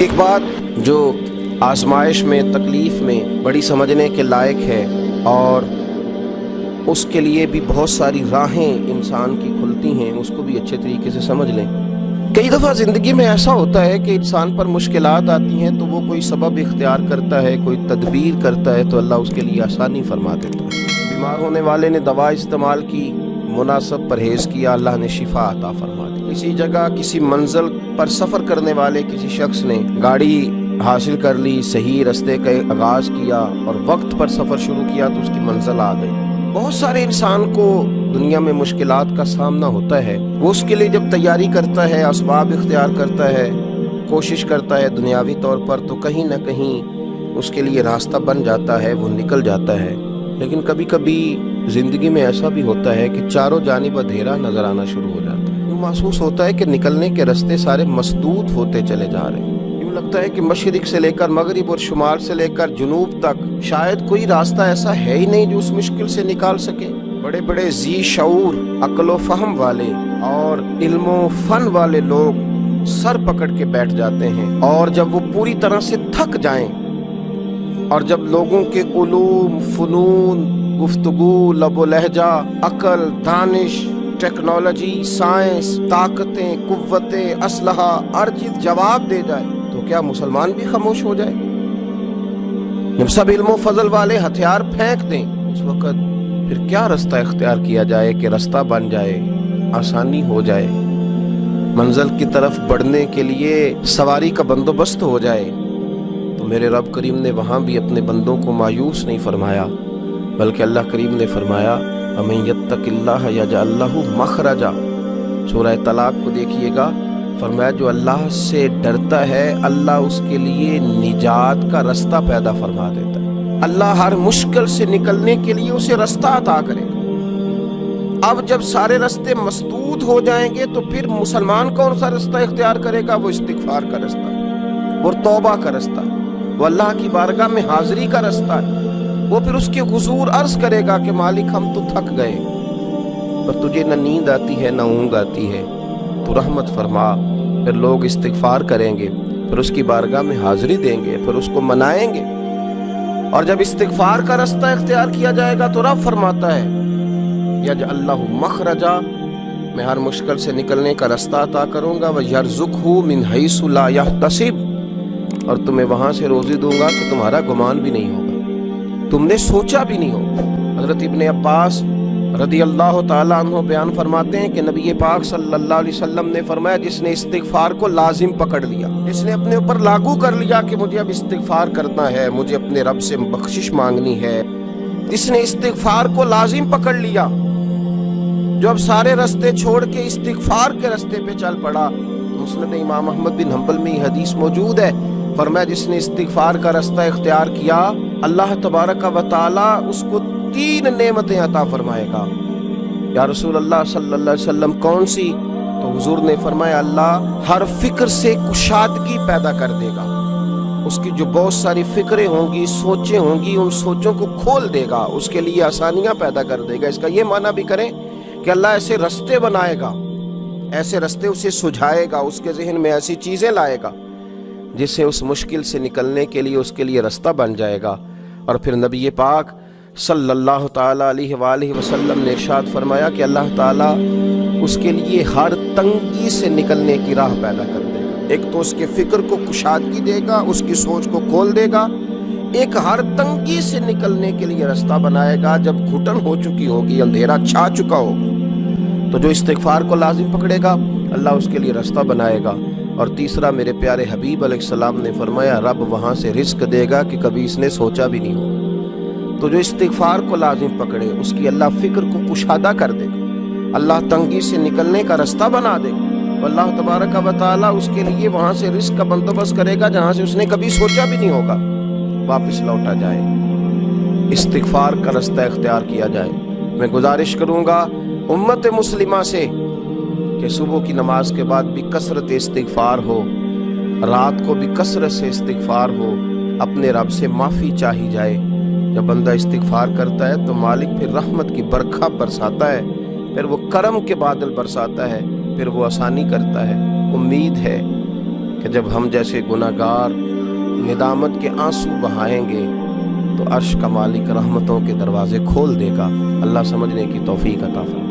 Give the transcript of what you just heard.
ایک بات جو آزمائش میں، تکلیف میں بڑی سمجھنے کے لائق ہے، اور اس کے لیے بھی بہت ساری راہیں انسان کی کھلتی ہیں، اس کو بھی اچھے طریقے سے سمجھ لیں۔ کئی دفعہ زندگی میں ایسا ہوتا ہے کہ انسان پر مشکلات آتی ہیں تو وہ کوئی سبب اختیار کرتا ہے، کوئی تدبیر کرتا ہے تو اللہ اس کے لیے آسانی فرما دیتا ہے۔ بیمار ہونے والے نے دوا استعمال کی، مناسب پرہیز کیا، اللہ نے شفا عطا فرما دی۔ کسی جگہ کسی منزل پر سفر کرنے والے کسی شخص نے گاڑی حاصل کر لی، صحیح رستے کا آغاز کیا اور وقت پر سفر شروع کیا تو اس کی منزل آ گئی۔ بہت سارے انسان کو دنیا میں مشکلات کا سامنا ہوتا ہے، وہ اس کے لیے جب تیاری کرتا ہے، اسباب اختیار کرتا ہے، کوشش کرتا ہے دنیاوی طور پر، تو کہیں نہ کہیں اس کے لیے راستہ بن جاتا ہے، وہ نکل جاتا ہے۔ لیکن کبھی کبھی زندگی میں ایسا بھی ہوتا ہے کہ چاروں جانب اندھیرا نظر آنا شروع ہو جاتا ہے، یوں محسوس ہوتا ہے کہ نکلنے کے راستے سارے مسدود ہوتے چلے جا رہے ہیں۔ یوں لگتا ہے کہ مشرق سے لے کر مغرب اور شمال سے لے کر جنوب تک شاید کوئی راستہ ایسا ہے ہی نہیں جو اس مشکل سے نکال سکے۔ بڑے بڑے ذی شعور، عقل و فہم والے اور علم و فن والے لوگ سر پکڑ کے بیٹھ جاتے ہیں، اور جب وہ پوری طرح سے تھک جائیں اور جب لوگوں کے علوم، فنون، گفتگو، لب و لہجہ، عقل، دانش، ٹیکنالوجی، سائنس، طاقتیں، قوتیں، اسلحہ، ہر چیز جواب دے جائے تو کیا مسلمان بھی خاموش ہو جائے؟ جب سب علم و فضل والے ہتھیار پھینک دیں اس وقت پھر کیا راستہ اختیار کیا جائے کہ راستہ بن جائے، آسانی ہو جائے، منزل کی طرف بڑھنے کے لیے سواری کا بندوبست ہو جائے؟ تو میرے رب کریم نے وہاں بھی اپنے بندوں کو مایوس نہیں فرمایا، بلکہ اللہ کریم نے فرمایا وَمَن يَتَّقِ اللَّهَ يَجْعَل لَّهُ مَخْرَجًا۔ سورہ طلاق کو دیکھیے گا، فرمایا جو اللہ سے ڈرتا ہے اللہ اس کے لیے نجات کا راستہ پیدا فرما دیتا ہے، اللہ ہر مشکل سے نکلنے کے لیے اسے راستہ عطا کرے گا۔ اب جب سارے راستے مسدود ہو جائیں گے تو پھر مسلمان کون سا راستہ اختیار کرے گا؟ وہ استغفار کا راستہ ہے، وہ توبہ کا راستہ ہے، وہ اللہ کی بارگاہ میں حاضری کا راستہ ہے۔ وہ پھر اس کے حضور عرض کرے گا کہ مالک ہم تو تھک گئے، پر تجھے نہ نیند آتی ہے نہ اونگ آتی ہے، تو رحمت فرما۔ پھر لوگ استغفار کریں گے، پھر اس کی بارگاہ میں حاضری دیں گے، پھر اس کو منائیں گے، اور جب استغفار کا راستہ اختیار کیا جائے گا تو رب فرماتا ہے یجعل لہ مخرجا، میں ہر مشکل سے نکلنے کا راستہ عطا کروں گا، ویرزقہ من حیث لا یحتسب، اور تمہیں وہاں سے روزی دوں گا کہ تمہارا گمان بھی نہیں ہوگا، تم نے سوچا بھی نہیں ہوگا۔ حضرت ابن عباس رضی اللہ تعالیٰ عنہ بیان فرماتے ہیں کہ نبی پاک صلی اللہ علیہ وسلم نے فرمایا جس نے استغفار کو لازم پکڑ لیا، جس نے اپنے اوپر لاگو کر لیا کہ مجھے اب استغفار کرنا ہے، مجھے اپنے رب سے بخشش مانگنی ہے، جس نے استغفار کو لازم پکڑ لیا، جو اب سارے راستے چھوڑ کے استغفار کے راستے پہ چل پڑا۔ مسند امام احمد بن حنبل میں یہ حدیث موجود ہے، فرمایا جس نے استغفار کا راستہ اختیار کیا اللہ تبارک و تعالی اس کو 3 نعمتیں عطا فرمائے گا۔ یا رسول اللہ صلی اللہ علیہ وسلم کون سی؟ تو حضور نے فرمایا اللہ ہر فکر سے کشادگی پیدا کر دے گا، اس کی جو بہت ساری فکریں ہوں گی، سوچیں ہوں گی، ان سوچوں کو کھول دے گا، اس کے لیے آسانیاں پیدا کر دے گا۔ اس کا یہ معنی بھی کریں کہ اللہ ایسے راستے بنائے گا، ایسے راستے اسے سجھائے گا، اس کے ذہن میں ایسی چیزیں لائے گا جس سے اس مشکل سے نکلنے کے لیے اس کے لیے راستہ بن جائے گا۔ اور پھر نبی پاک صلی اللہ تعالیٰ علیہ وآلہ وسلم نے ارشاد فرمایا کہ اللہ تعالیٰ اس کے لیے ہر تنگی سے نکلنے کی راہ پیدا کر دے گا۔ ایک تو اس کے فکر کو کشادگی دے گا، اس کی سوچ کو کھول دے گا، ایک ہر تنگی سے نکلنے کے لیے راستہ بنائے گا۔ جب گھٹن ہو چکی ہوگی، اندھیرا چھا چکا ہوگا، تو جو استغفار کو لازم پکڑے گا اللہ اس کے لیے راستہ بنائے گا۔ اور تیسرا میرے پیارے حبیب علیہ السلام نے فرمایا رب وہاں سے رزق دے گا کہ کبھی اس نے سوچا بھی نہیں ہوگا۔ تو جو استغفار کو لازم پکڑے اس کی اللہ فکر کو کشادہ کر دے گا، اللہ تنگی سے نکلنے کا راستہ بنا دے گا، اللہ تبارک و تعالیٰ اس کے لیے وہاں سے رزق کا بندوبست کرے گا جہاں سے اس نے کبھی سوچا بھی نہیں ہوگا۔ واپس لوٹا جائے، استغفار کا راستہ اختیار کیا جائے۔ میں گزارش کروں گا امت مسلمہ سے کہ صبح کی نماز کے بعد بھی کثرت استغفار ہو، رات کو بھی کثرت سے استغفار ہو، اپنے رب سے معافی چاہی جائے۔ جب بندہ استغفار کرتا ہے تو مالک پھر رحمت کی برکھا برساتا ہے، پھر وہ کرم کے بادل برساتا ہے، پھر وہ آسانی کرتا ہے۔ امید ہے کہ جب ہم جیسے گناہگار ندامت کے آنسو بہائیں گے تو عرش کا مالک رحمتوں کے دروازے کھول دے گا۔ اللہ سمجھنے کی توفیق عطا فرمائے۔